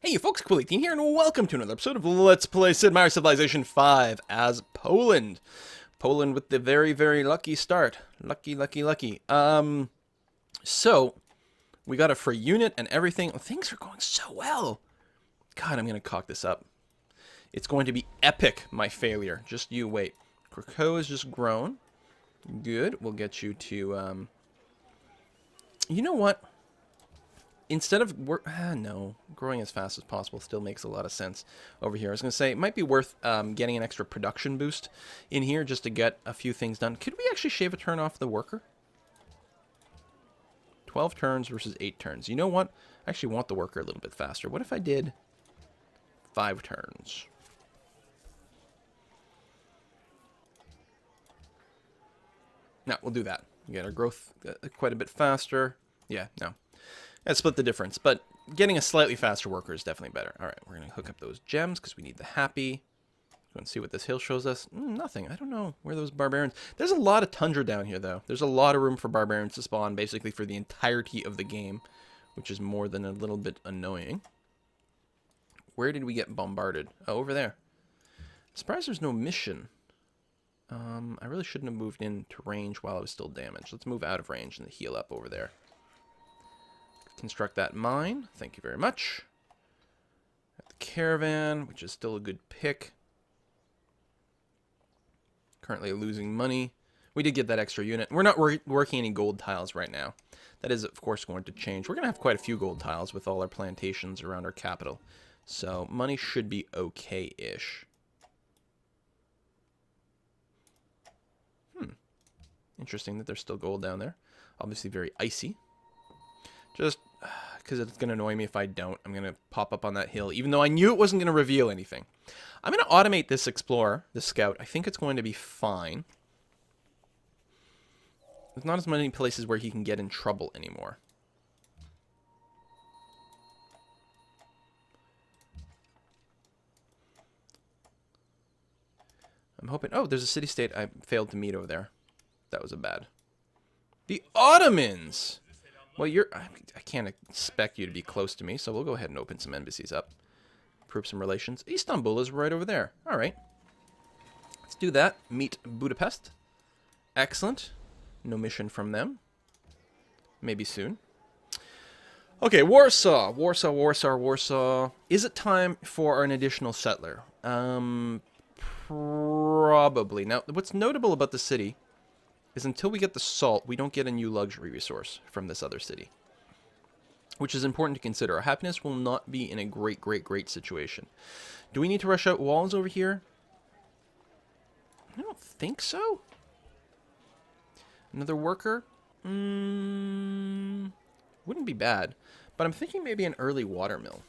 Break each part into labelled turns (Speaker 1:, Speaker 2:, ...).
Speaker 1: Hey you folks, Quilly18 here, and welcome to another episode of Let's Play Sid Meier's Civilization 5 as Poland. Poland with the very, very lucky start. Lucky. So, we got a free unit and everything. Things are going so well. God, I'm going to cock this up. It's going to be epic, my failure. Just you wait. Krakow has just grown. Good. We'll get you to, You know what? Instead of growing as fast as possible still makes a lot of sense over here. I was going to say, it might be worth getting an extra production boost in here just to get a few things done. Could we actually shave a turn off the worker? 12 turns versus 8 turns. You know what? I actually want the worker a little bit faster. What if I did 5 turns? No, we'll do that. We get our growth quite a bit faster. Yeah, no. Let's split the difference, but getting a slightly faster worker is definitely better. All right, we're going to hook up those gems because we need the happy. Go and see what this hill shows us. Nothing. I don't know where those barbarians... There's a lot of tundra down here, though. There's a lot of room for barbarians to spawn, basically for the entirety of the game, which is more than a little bit annoying. Where did we get bombarded? Oh, over there. Surprised there's no mission. I really shouldn't have moved into range while I was still damaged. Let's move out of range and heal up over there. Construct that mine. Thank you very much. Got the caravan, which is still a good pick. Currently losing money. We did get that extra unit. We're not working any gold tiles right now. That is, of course, going to change. We're going to have quite a few gold tiles with all our plantations around our capital. So money should be okay-ish. Interesting that there's still gold down there. Obviously very icy. Just because it's going to annoy me if I don't. I'm going to pop up on that hill, even though I knew it wasn't going to reveal anything. I'm going to automate this explorer, this scout. I think it's going to be fine. There's not as many places where he can get in trouble anymore. I'm hoping... Oh, there's a city-state I failed to meet over there. That was a bad. The Ottomans! Well, I can't expect you to be close to me, so we'll go ahead and open some embassies up. Improve some relations. Istanbul is right over there. All right. Let's do that. Meet Budapest. Excellent. No mission from them. Maybe soon. Okay, Warsaw. Warsaw. Is it time for an additional settler? Probably. Now, what's notable about the city is until we get the salt, we don't get a new luxury resource from this other city. Which is important to consider. Our happiness will not be in a great situation. Do we need to rush out walls over here? I don't think so. Another worker? Wouldn't be bad. But I'm thinking maybe an early watermill.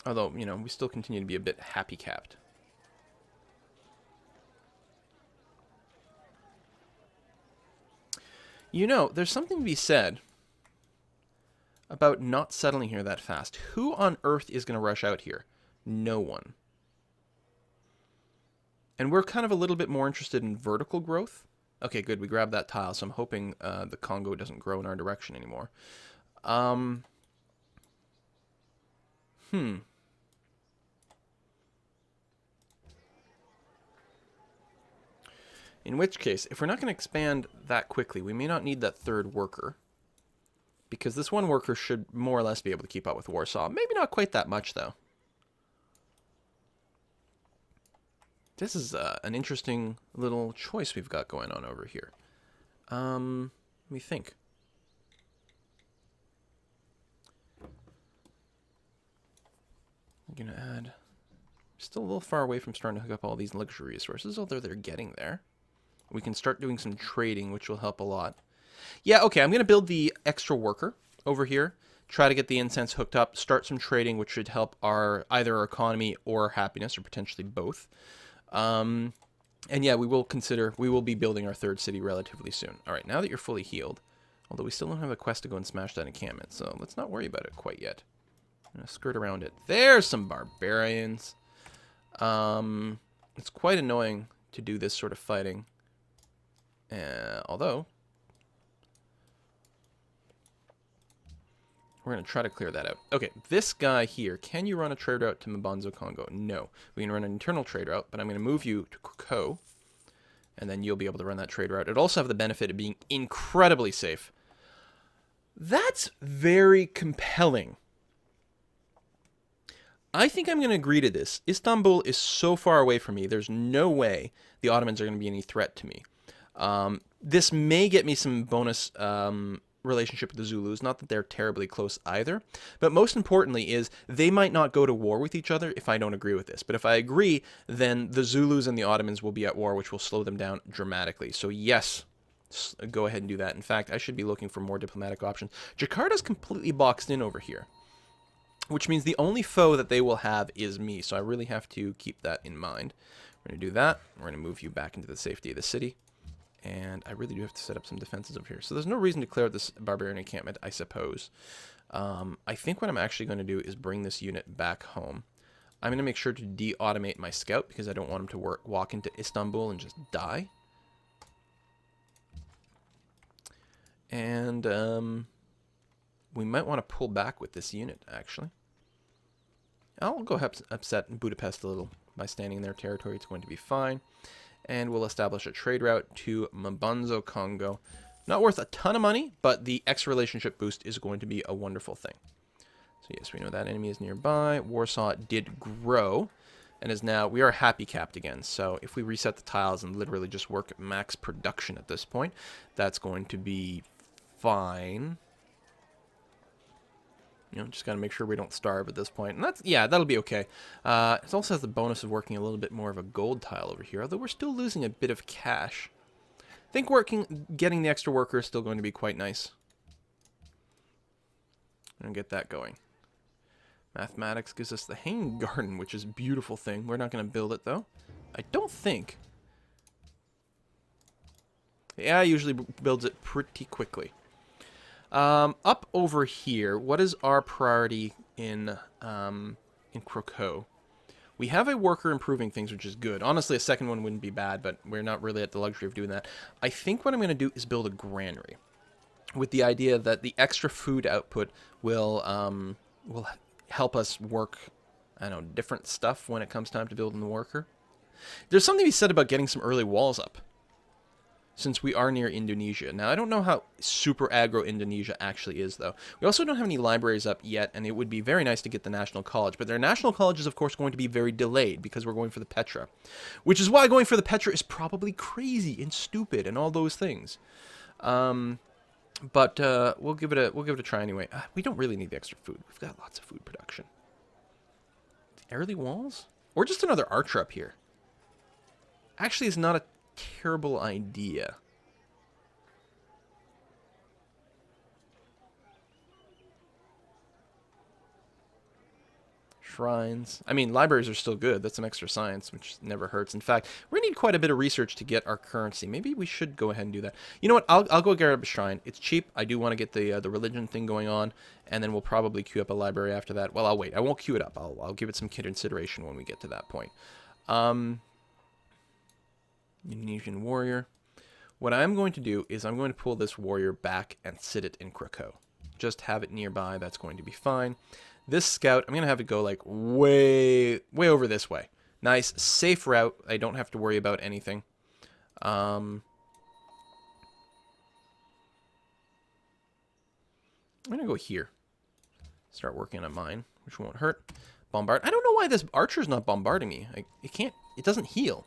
Speaker 1: Although, you know, we still continue to be a bit happy-capped. You know, there's something to be said about not settling here that fast. Who on earth is going to rush out here? No one. And we're kind of a little bit more interested in vertical growth. Okay, good. We grabbed that tile, so I'm hoping the Congo doesn't grow in our direction anymore. In which case, if we're not going to expand that quickly, we may not need that third worker. Because this one worker should more or less be able to keep up with Warsaw. Maybe not quite that much, though. This is an interesting little choice we've got going on over here. Let me think. I'm going to add... Still a little far away from starting to hook up all these luxury resources, although they're getting there. We can start doing some trading, which will help a lot. Yeah, okay, I'm going to build the extra worker over here. Try to get the incense hooked up. Start some trading, which should help either our economy or our happiness, or potentially both. And yeah, we will be building our third city relatively soon. All right, now that you're fully healed, although we still don't have a quest to go and smash that encampment, so let's not worry about it quite yet. I'm going to skirt around it. There's some barbarians. It's quite annoying to do this sort of fighting. Although, we're going to try to clear that out. Okay, this guy here, can you run a trade route to Mbanzo, Congo? No. We can run an internal trade route, but I'm going to move you to Koko, and then you'll be able to run that trade route. It'll also have the benefit of being incredibly safe. That's very compelling. I think I'm going to agree to this. Istanbul is so far away from me, there's no way the Ottomans are going to be any threat to me. This may get me some bonus relationship with the Zulus. Not that they're terribly close either. But most importantly is they might not go to war with each other if I don't agree with this. But if I agree, then the Zulus and the Ottomans will be at war, which will slow them down dramatically. So yes, go ahead and do that. In fact, I should be looking for more diplomatic options. Jakarta's completely boxed in over here, which means the only foe that they will have is me. So I really have to keep that in mind. We're going to do that. We're going to move you back into the safety of the city. And I really do have to set up some defenses over here. So there's no reason to clear out this barbarian encampment, I suppose. I think what I'm actually going to do is bring this unit back home. I'm going to make sure to de-automate my scout because I don't want him to walk into Istanbul and just die. And we might want to pull back with this unit, actually. I'll go upset Budapest a little by standing in their territory. It's going to be fine. And we'll establish a trade route to Mbanzo, Congo. Not worth a ton of money, but the X relationship boost is going to be a wonderful thing. So yes, we know that enemy is nearby. Warsaw did grow, and is now, we are happy capped again. So if we reset the tiles and literally just work at max production at this point, that's going to be fine. You know, just got to make sure we don't starve at this point. And that's, yeah, that'll be okay. It also has the bonus of working a little bit more of a gold tile over here, although we're still losing a bit of cash. I think getting the extra worker is still going to be quite nice. And get that going. Mathematics gives us the hanging garden, which is a beautiful thing. We're not going to build it, though. I don't think. The AI usually builds it pretty quickly. Up over here, what is our priority in Krakow? We have a worker improving things, which is good. Honestly, a second one wouldn't be bad, but we're not really at the luxury of doing that. I think what I'm going to do is build a granary, with the idea that the extra food output will help us work, I don't know, different stuff when it comes time to building the worker. There's something to be said about getting some early walls up, since we are near Indonesia. Now, I don't know how super aggro Indonesia actually is, though. We also don't have any libraries up yet, and it would be very nice to get the National College. But their National College is, of course, going to be very delayed because we're going for the Petra. Which is why going for the Petra is probably crazy and stupid and all those things. But we'll give it a try anyway. We don't really need the extra food. We've got lots of food production. Early walls? Or just another archer up here. Actually, it's not a terrible idea. Shrines. I mean, libraries are still good. That's some extra science, which never hurts. In fact, we're going to need quite a bit of research to get our currency. Maybe we should go ahead and do that. You know what? I'll go get a shrine. It's cheap. I do want to get the religion thing going on, and then we'll probably queue up a library after that. Well, I'll wait. I won't queue it up. I'll give it some consideration when we get to that point. Indonesian warrior. What I'm going to do is I'm going to pull this warrior back and sit it in Krakow. Just have it nearby. That's going to be fine. This scout, I'm going to have it go like way over this way. Nice, safe route. I don't have to worry about anything. I'm going to go here. Start working on mine, which won't hurt. Bombard. I don't know why this archer's not bombarding me. It doesn't heal.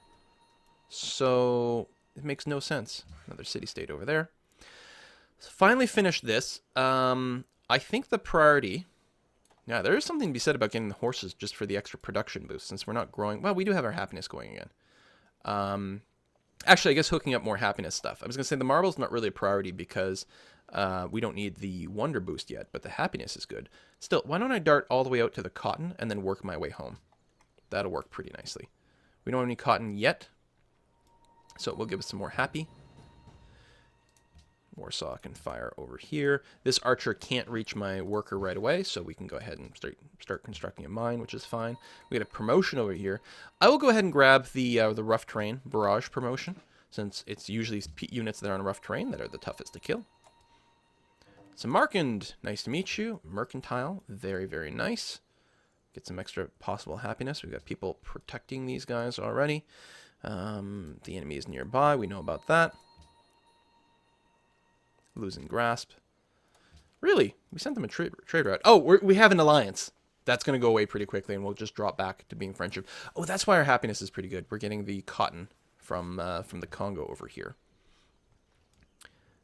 Speaker 1: So it makes no sense. Another city-state over there. So finally finished this. I think the priority... Yeah, there is something to be said about getting the horses just for the extra production boost, since we're not growing... Well, we do have our happiness going again. Actually, I guess hooking up more happiness stuff. I was going to say the marble's not really a priority because we don't need the wonder boost yet, but the happiness is good. Still, why don't I dart all the way out to the cotton and then work my way home? That'll work pretty nicely. We don't have any cotton yet, so it will give us some more happy. Warsaw can fire over here. This archer can't reach my worker right away, so we can go ahead and start constructing a mine, which is fine. We get a promotion over here. I will go ahead and grab the rough terrain barrage promotion, since it's usually units that are on rough terrain that are the toughest to kill. Samarkand, nice to meet you. Mercantile, very, very nice. Get some extra possible happiness. We've got people protecting these guys already. The enemy is nearby. We know about that. Losing grasp. Really? We sent them a trade route. Oh, we have an alliance. That's going to go away pretty quickly, and we'll just drop back to being friendship. Oh, that's why our happiness is pretty good. We're getting the cotton from the Congo over here.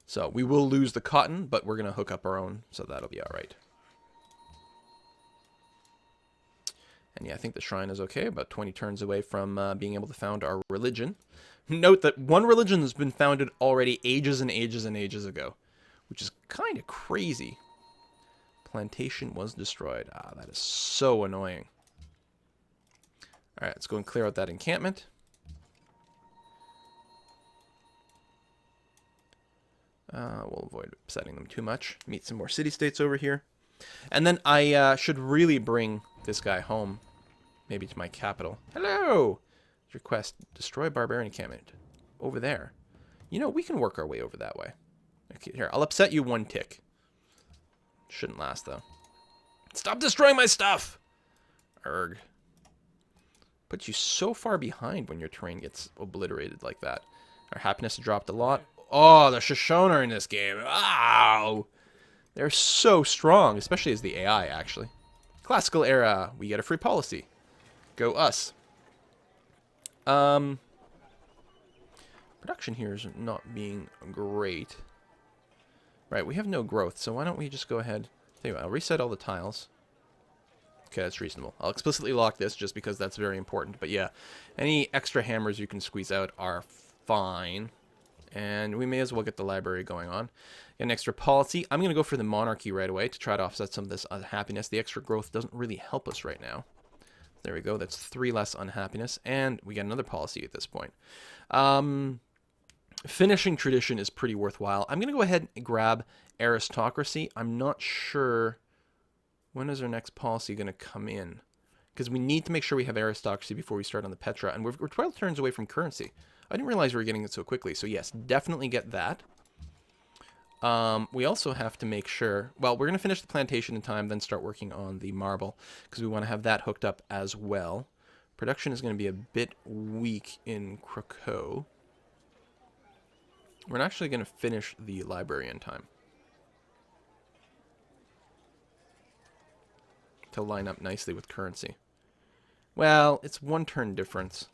Speaker 1: So we will lose the cotton, but we're going to hook up our own, so that'll be all right. And yeah, I think the shrine is okay. About 20 turns away from being able to found our religion. Note that one religion has been founded already ages and ages and ages ago, which is kind of crazy. Plantation was destroyed. Ah, that is so annoying. All right, let's go and clear out that encampment. We'll avoid upsetting them too much. Meet some more city-states over here. And then I should really bring this guy home. Maybe to my capital. Hello! Request, destroy barbarian encampment. Over there. You know, we can work our way over that way. Okay, here, I'll upset you one tick. Shouldn't last, though. Stop destroying my stuff! Erg. Puts you so far behind when your terrain gets obliterated like that. Our happiness dropped a lot. Oh, the Shoshone in this game. Ow! They're so strong, especially as the AI, actually. Classical era. We get a free policy. Go us. Production here is not being great. Right, we have no growth, so why don't we just go ahead. Tell you what, I'll reset all the tiles. Okay, that's reasonable. I'll explicitly lock this just because that's very important. But yeah, any extra hammers you can squeeze out are fine. And we may as well get the library going on. Get an extra policy. I'm going to go for the monarchy right away to try to offset some of this unhappiness. The extra growth doesn't really help us right now. There we go. That's 3 less unhappiness. And we get another policy at this point. Finishing tradition is pretty worthwhile. I'm going to go ahead and grab aristocracy. I'm not sure when is our next policy going to come in. Because we need to make sure we have aristocracy before we start on the Petra. And we're 12 turns away from currency. I didn't realize we were getting it so quickly. So yes, definitely get that. We also have to make sure, well, we're going to finish the plantation in time, then start working on the marble, because we want to have that hooked up as well. Production is going to be a bit weak in Krakow. We're actually going to finish the library in time to line up nicely with currency. Well, it's 1 turn difference.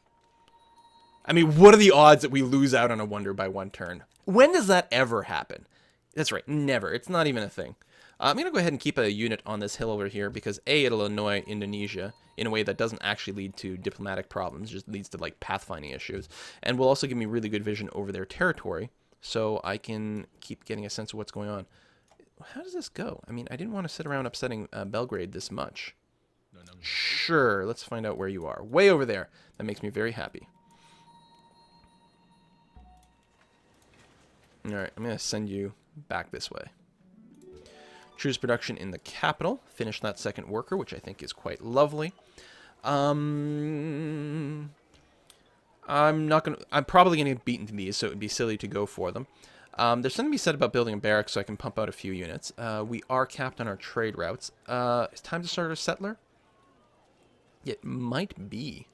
Speaker 1: I mean, what are the odds that we lose out on a wonder by 1 turn? When does that ever happen? That's right, never. It's not even a thing. I'm going to go ahead and keep a unit on this hill over here because A, it'll annoy Indonesia in a way that doesn't actually lead to diplomatic problems, just leads to like pathfinding issues, and will also give me really good vision over their territory so I can keep getting a sense of what's going on. How does this go? I mean, I didn't want to sit around upsetting Belgrade this much. No. Sure, let's find out where you are. Way over there. That makes me very happy. Alright, I'm going to send you back this way. Choose production in the capital. Finish that second worker, which I think is quite lovely. I'm probably going to get beaten to these, so it would be silly to go for them. There's something to be said about building a barracks so I can pump out a few units. We are capped on our trade routes. It's time to start a settler? It might be.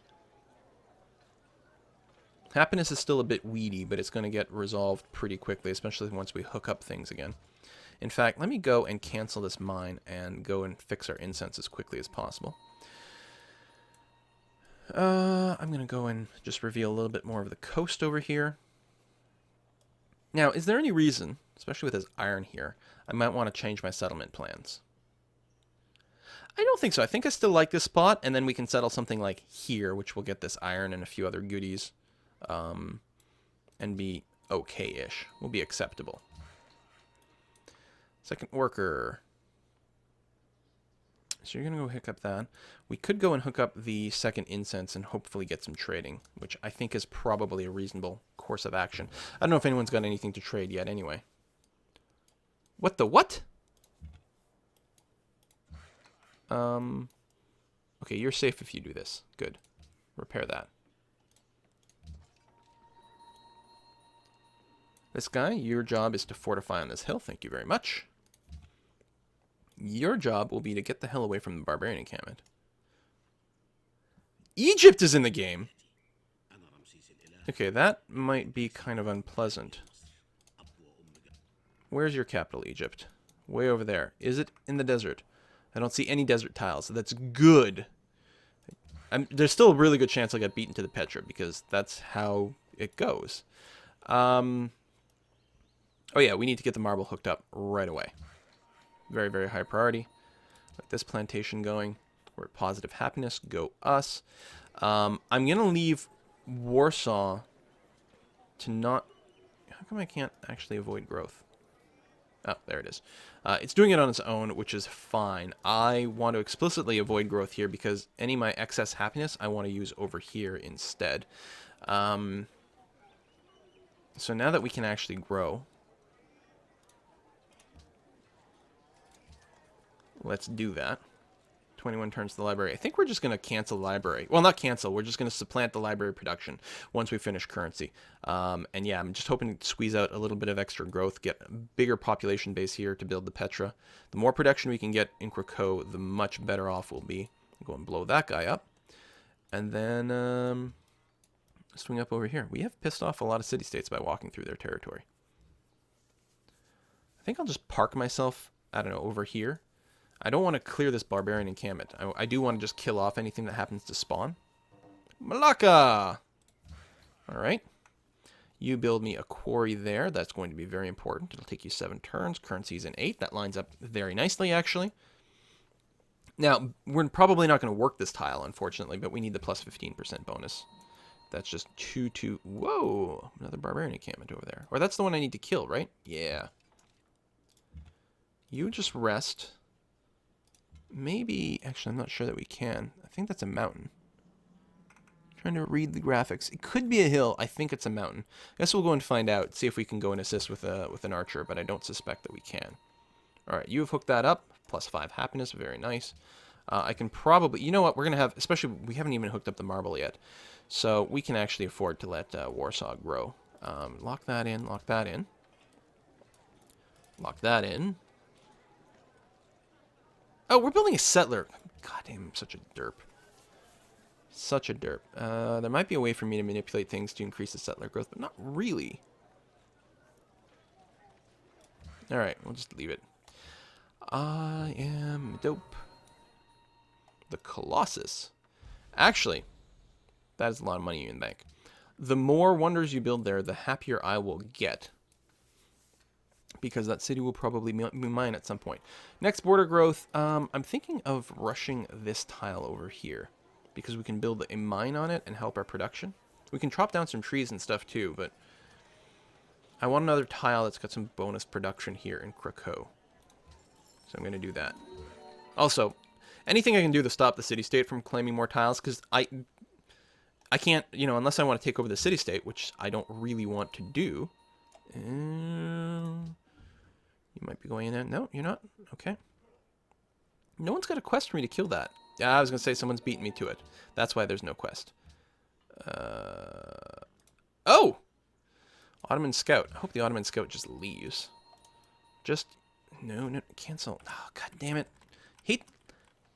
Speaker 1: Happiness is still a bit weedy, but it's going to get resolved pretty quickly, especially once we hook up things again. In fact, let me go and cancel this mine and go and fix our incense as quickly as possible. I'm going to go and just reveal a little bit more of the coast over here. Now, is there any reason, especially with this iron here, I might want to change my settlement plans? I don't think so. I think I still like this spot, and then we can settle something like here, which will get this iron and a few other goodies, and be okay-ish. Will be acceptable. Second worker. So you're going to go hook up that. We could go and hook up the second incense and hopefully get some trading, which I think is probably a reasonable course of action. I don't know if anyone's got anything to trade yet anyway. What the what? Okay, you're safe if you do this. Good. Repair that. This guy, your job is to fortify on this hill. Thank you very much. Your job will be to get the hell away from the barbarian encampment. Egypt is in the game! Okay, that might be kind of unpleasant. Where's your capital, Egypt? Way over there. Is it in the desert? I don't see any desert tiles, so that's good. There's still a really good chance I'll get beaten to the Petra, because that's how it goes. Oh yeah, we need to get the marble hooked up right away. Very, very high priority. Like this plantation going. We're at positive happiness. Go us. I'm going to leave Warsaw to not... How come I can't actually avoid growth? Oh, there it is. It's doing it on its own, which is fine. I want to explicitly avoid growth here because any of my excess happiness I want to use over here instead. So now that we can actually grow, let's do that. 21 turns to the library. I think we're just going to cancel library. Well, not cancel. We're just going to supplant the library production once we finish currency. And yeah, I'm just hoping to squeeze out a little bit of extra growth, get a bigger population base here to build the Petra. The more production we can get in Krakow, the much better off we'll be. Go and blow that guy up. And then swing up over here. We have pissed off a lot of city-states by walking through their territory. I think I'll just park myself, I don't know, over here. I don't want to clear this barbarian encampment. I do want to just kill off anything that happens to spawn. Malacca! Alright. You build me a quarry there. That's going to be very important. It'll take you 7 turns. Currency's in 8. That lines up very nicely, actually. Now, we're probably not going to work this tile, unfortunately, but we need the plus 15% bonus. That's just 2. Whoa! Another barbarian encampment over there. Or that's the one I need to kill, right? Yeah. You just rest. Maybe, actually, I'm not sure that we can. I think that's a mountain. Trying to read the graphics. It could be a hill. I think it's a mountain. I guess we'll go and find out. See if we can go and assist with an archer, but I don't suspect that we can. All right, you have hooked that up. Plus 5 happiness. Very nice. I can probably... You know what? We're going to have... Especially, we haven't even hooked up the marble yet. So we can actually afford to let Warsaw grow. Lock that in. Lock that in. Lock that in. Oh, we're building a settler. God damn, I'm such a derp. Such a derp. There might be a way for me to manipulate things to increase the settler growth, but not really. Alright, we'll just leave it. I am dope. The Colossus. Actually, that is a lot of money in the bank. The more wonders you build there, the happier I will get. Because that city will probably be mine at some point. Next border growth, I'm thinking of rushing this tile over here. Because we can build a mine on it and help our production. We can chop down some trees and stuff too, but... I want another tile that's got some bonus production here in Krakow. So I'm going to do that. Also, anything I can do to stop the city-state from claiming more tiles, because I can't, you know, unless I want to take over the city-state, which I don't really want to do. You might be going in there. No, you're not? Okay. No one's got a quest for me to kill that. Yeah, I was going to say someone's beaten me to it. That's why there's no quest. Oh! Ottoman Scout. I hope the Ottoman Scout just leaves. Just... No, cancel. Oh, god damn it. Hate...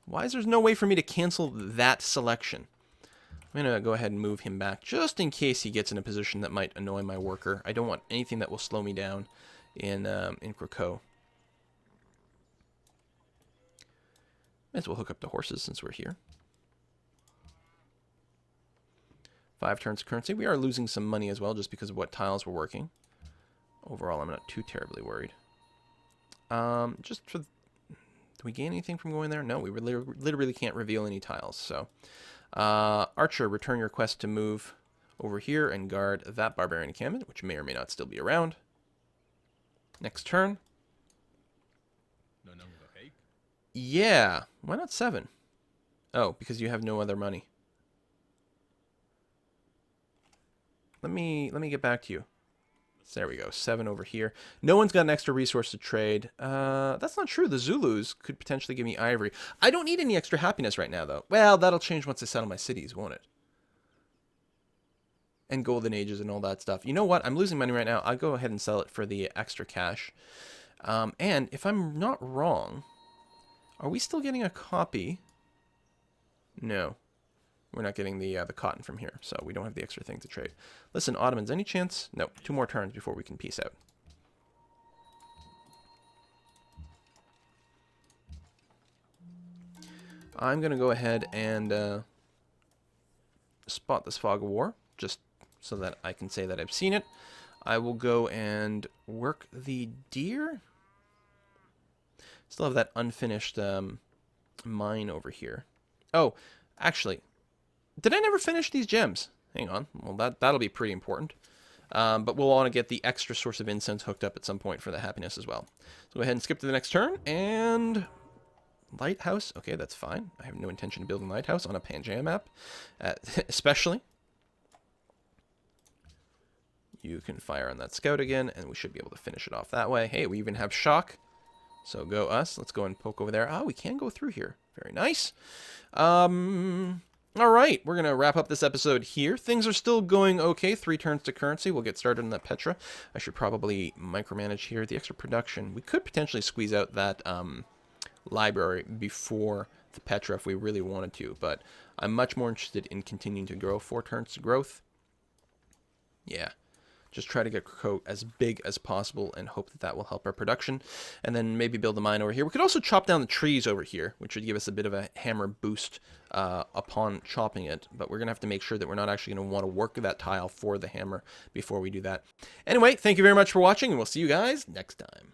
Speaker 1: Why is there no way for me to cancel that selection? I'm going to go ahead and move him back just in case he gets in a position that might annoy my worker. I don't want anything that will slow me down in Krakow. Might as well hook up the horses since we're here. 5 turns of currency. We are losing some money as well just because of what tiles we're working. Overall, I'm not too terribly worried. Just for... Do we gain anything from going there? No, we literally can't reveal any tiles. So, Archer, return your quest to move over here and guard that barbarian encampment, which may or may not still be around. Next turn. Yeah, why not 7? Oh, because you have no other money. Let me get back to you. There we go, 7 over here. No one's got an extra resource to trade. That's not true. The Zulus could potentially give me ivory. I don't need any extra happiness right now, though. Well, that'll change once I settle my cities, won't it? And golden ages and all that stuff. You know what? I'm losing money right now. I'll go ahead and sell it for the extra cash. And if I'm not wrong, Are we still getting a copy? No. We're not getting the cotton from here, so we don't have the extra thing to trade. Listen, Ottomans, any chance? No, 2 more turns before we can peace out. I'm going to go ahead and spot this fog of war, just so that I can say that I've seen it. I will go and work the deer. Still have that unfinished mine over here. Oh, actually, did I never finish these gems? Hang on. Well, that'll be pretty important. But we'll want to get the extra source of incense hooked up at some point for the happiness as well. So go ahead and skip to the next turn. And lighthouse. Okay, that's fine. I have no intention of building a lighthouse on a Pangea map. Especially. You can fire on that scout again, and we should be able to finish it off that way. Hey, we even have shock. So go us. Let's go and poke over there. Oh, we can go through here. Very nice. All right, we're going to wrap up this episode here. Things are still going okay. 3 turns to currency. We'll get started on that Petra. I should probably micromanage here. The extra production. We could potentially squeeze out that library before the Petra if we really wanted to, but I'm much more interested in continuing to grow. 4 turns to growth. Yeah. Just try to get coat as big as possible and hope that that will help our production. And then maybe build a mine over here. We could also chop down the trees over here, which would give us a bit of a hammer boost upon chopping it. But we're going to have to make sure that we're not actually going to want to work that tile for the hammer before we do that. Anyway, thank you very much for watching, and we'll see you guys next time.